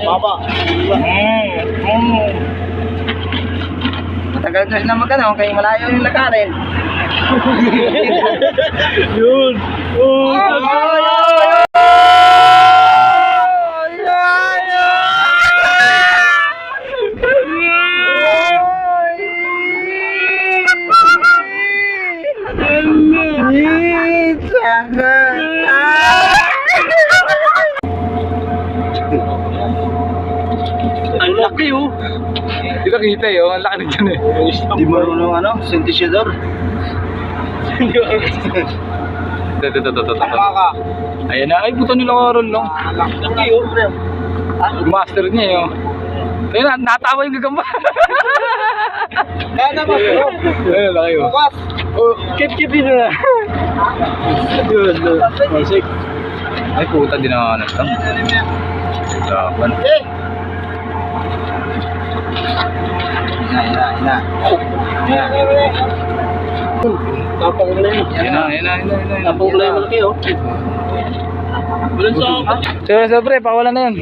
Baba. Matagal kasi na magkano, kaya malayo yung lakarin. Yun. Ang laki oh. Hindi ka kita eh, ang laki na dyan eh. Di marunong ano, sentisyador. Ito. Baka. Ayan na, ay puto nila karon lang. Laki oh. Master niya eh. Oh. Ayun na, natawa yung gagamba. Kaya naman bro. Ayun, laki oh. Bukas. Oh, kip-kipin na. Yun. Masik. Ay puta, di na ano ito. Laban. Ina. Tapang na yun. Ayun na. Tapang na yung malaki oh. Walang sa Siyempre, pakawalan na yan.